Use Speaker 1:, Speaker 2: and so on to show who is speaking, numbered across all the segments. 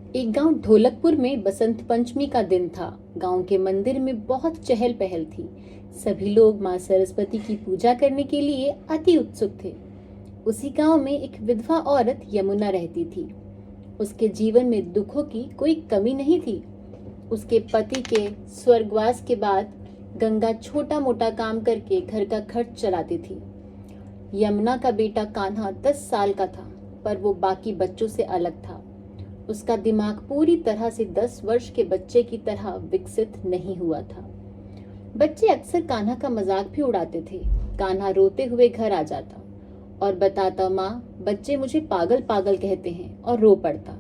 Speaker 1: एक गांव ढोलकपुर में बसंत पंचमी का दिन था। गांव के मंदिर में बहुत चहल पहल थी। सभी लोग मां सरस्वती की पूजा करने के लिए अति उत्सुक थे। उसी गांव में एक विधवा औरत यमुना रहती थी। उसके जीवन में दुखों की कोई कमी नहीं थी। उसके पति के स्वर्गवास के बाद गंगा छोटा मोटा काम करके घर का खर्च चलाती थी। यमुना का बेटा कान्हा 10 साल का था, पर वो बाकी बच्चों से अलग था। उसका दिमाग पूरी तरह से 10 वर्ष के बच्चे की तरह विकसित नहीं हुआ था। बच्चे अक्सर कान्हा का मजाक भी उड़ाते थे। कान्हा रोते हुए घर आ जाता और बताता, माँ, बच्चे मुझे पागल पागल कहते हैं, और रो पड़ता।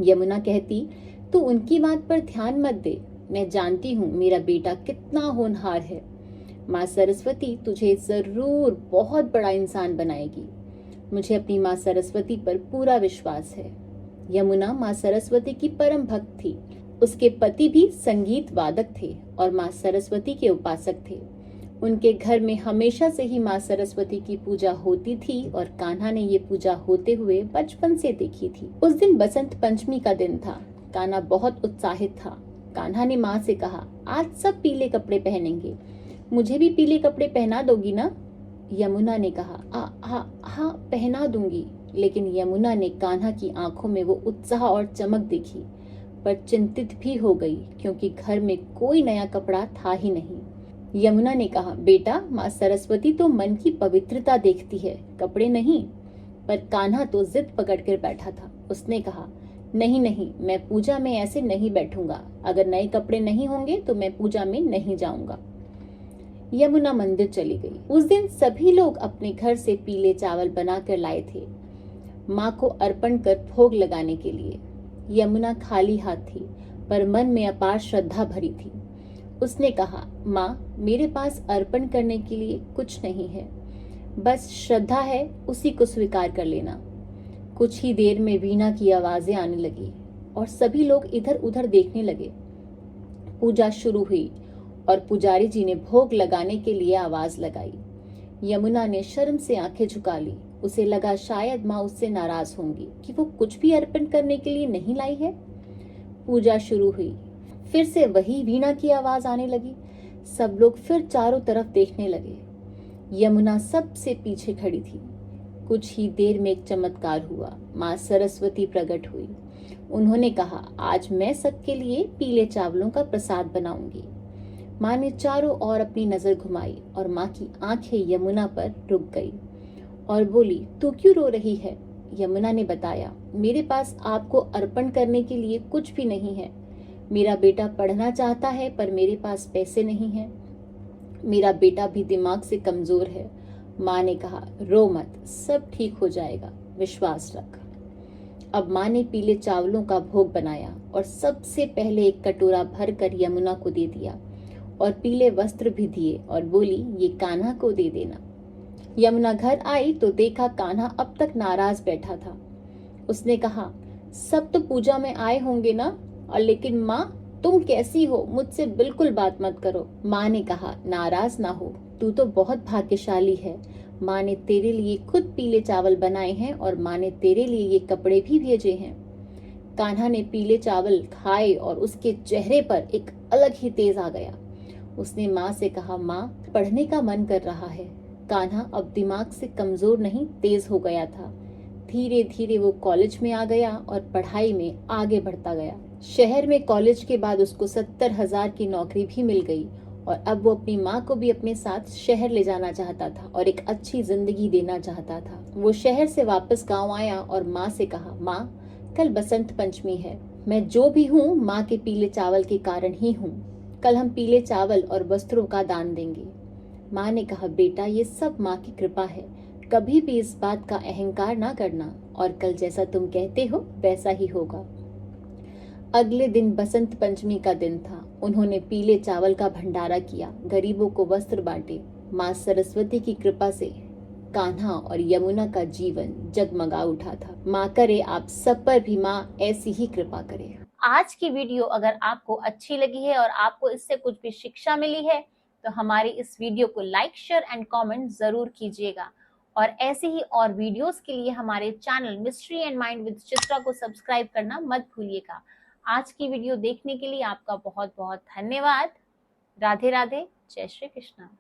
Speaker 1: यमुना कहती, तू उनकी बात पर ध्यान मत दे। मैं जानती हूँ मेरा बेटा कितना होनहार है। माँ सरस्वती तुझे जरूर बहुत बड़ा इंसान बनाएगी। मुझे अपनी माँ सरस्वती पर पूरा विश्वास है। यमुना माँ सरस्वती की परम भक्त थी। उसके पति भी संगीत वादक थे और माँ सरस्वती के उपासक थे। उनके घर में हमेशा से ही माँ सरस्वती की पूजा होती थी और कान्हा ने ये पूजा होते हुए बचपन से देखी थी। उस दिन बसंत पंचमी का दिन था। कान्हा बहुत उत्साहित था। कान्हा ने माँ से कहा, आज सब पीले कपड़े पहनेंगे। मुझे भी पीले कपड़े पहना दोगी ना? यमुना ने कहा, हाँ पहना दूंगी। लेकिन यमुना ने कान्हा की आंखों में वो उत्साह और चमक देखी, पर चिंतित भी हो गई क्योंकि घर में कोई नया कपड़ा था ही नहीं। यमुना ने कहा, बेटा, माँ सरस्वती तो मन की पवित्रता देखती है, कपड़े नहीं। पर कान्हा तो जिद पकड़कर बैठा था। उसने कहा, नहीं नहीं, मैं पूजा में ऐसे नहीं बैठूंगा। अगर नए कपड़े नहीं होंगे तो मैं पूजा में नहीं जाऊंगा। यमुना मंदिर चली गई। उस दिन सभी लोग अपने घर से पीले चावल बनाकर लाए थे, माँ को अर्पण कर भोग लगाने के लिए। यमुना खाली हाथ थी, पर मन में अपार श्रद्धा भरी थी। उसने कहा, माँ, मेरे पास अर्पण करने के लिए कुछ नहीं है, बस श्रद्धा है, उसी को स्वीकार कर लेना। कुछ ही देर में वीणा की आवाजें आने लगी और सभी लोग इधर उधर देखने लगे। पूजा शुरू हुई और पुजारी जी ने भोग लगाने के लिए आवाज लगाई। यमुना ने शर्म से आंखें झुका ली। उसे लगा शायद माँ उससे नाराज होंगी कि वो कुछ भी अर्पण करने के लिए नहीं लाई है। पूजा शुरू हुई। फिर से वही वीणा की आवाज आने लगी। सब लोग फिर चारों तरफ देखने लगे। यमुना सबसे पीछे खड़ी थी। कुछ ही देर में एक चमत्कार हुआ। माँ सरस्वती प्रकट हुई। उन्होंने कहा, आज मैं सबके लिए पीले चावलों का प्रसाद बनाऊंगी। माँ ने चारों ओर अपनी नजर घुमाई और माँ की आंखें यमुना पर रुक गई और बोली, तू क्यों रो रही है? यमुना ने बताया, मेरे पास आपको अर्पण करने के लिए कुछ भी नहीं है। मेरा बेटा पढ़ना चाहता है, पर मेरे पास पैसे नहीं हैं। मेरा बेटा भी दिमाग से कमजोर है। माँ ने कहा, रो मत, सब ठीक हो जाएगा, विश्वास रख। अब माँ ने पीले चावलों का भोग बनाया और सबसे पहले एक कटोरा भरकर यमुना को दे दिया और पीले वस्त्र भी दिए और बोली, ये कान्हा को दे देना। यमुना घर आई तो देखा कान्हा अब तक नाराज बैठा था। उसने कहा, सब तो पूजा में आए होंगे ना, और लेकिन माँ, तुम कैसी हो? मुझसे बिल्कुल बात मत करो। माँ ने कहा, नाराज ना हो, तू तो बहुत भाग्यशाली है। माँ ने तेरे लिए खुद पीले चावल बनाए हैं और माँ ने तेरे लिए ये कपड़े भी भेजे हैं। कान्हा ने पीले चावल खाए और उसके चेहरे पर एक अलग ही तेज आ गया। उसने माँ से कहा, माँ, पढ़ने का मन कर रहा है। कान्हा अब दिमाग से कमजोर नहीं, तेज हो गया था। धीरे धीरे वो कॉलेज में आ गया और पढ़ाई में आगे बढ़ता गया। शहर में कॉलेज के बाद उसको 70,000 की नौकरी भी मिल गई और अब वो अपनी माँ को भी अपने साथ शहर ले जाना चाहता था और एक अच्छी जिंदगी देना चाहता था। वो शहर से वापस गाँव आया और माँ से कहा, माँ, कल बसंत पंचमी है। मैं जो भी हूँ माँ के पीले चावल के कारण ही हूँ। कल हम पीले चावल और वस्त्रों का दान देंगे। माँ ने कहा, बेटा, ये सब माँ की कृपा है, कभी भी इस बात का अहंकार ना करना, और कल जैसा तुम कहते हो वैसा ही होगा। अगले दिन बसंत पंचमी का दिन था। उन्होंने पीले चावल का भंडारा किया, गरीबों को वस्त्र बांटे। माँ सरस्वती की कृपा से कान्हा और यमुना का जीवन जगमगा उठा था। माँ करे आप सब पर भी माँ ऐसी ही कृपा करे।
Speaker 2: आज की वीडियो अगर आपको अच्छी लगी है और आपको इससे कुछ भी शिक्षा मिली है तो हमारी इस वीडियो को लाइक, शेयर एंड कमेंट जरूर कीजिएगा और ऐसे ही और वीडियोस के लिए हमारे channel mystery and mind with Chitra को सब्सक्राइब करना मत भूलिएगा। आज की वीडियो देखने के लिए आपका बहुत बहुत धन्यवाद। राधे राधे, जय श्री कृष्णा।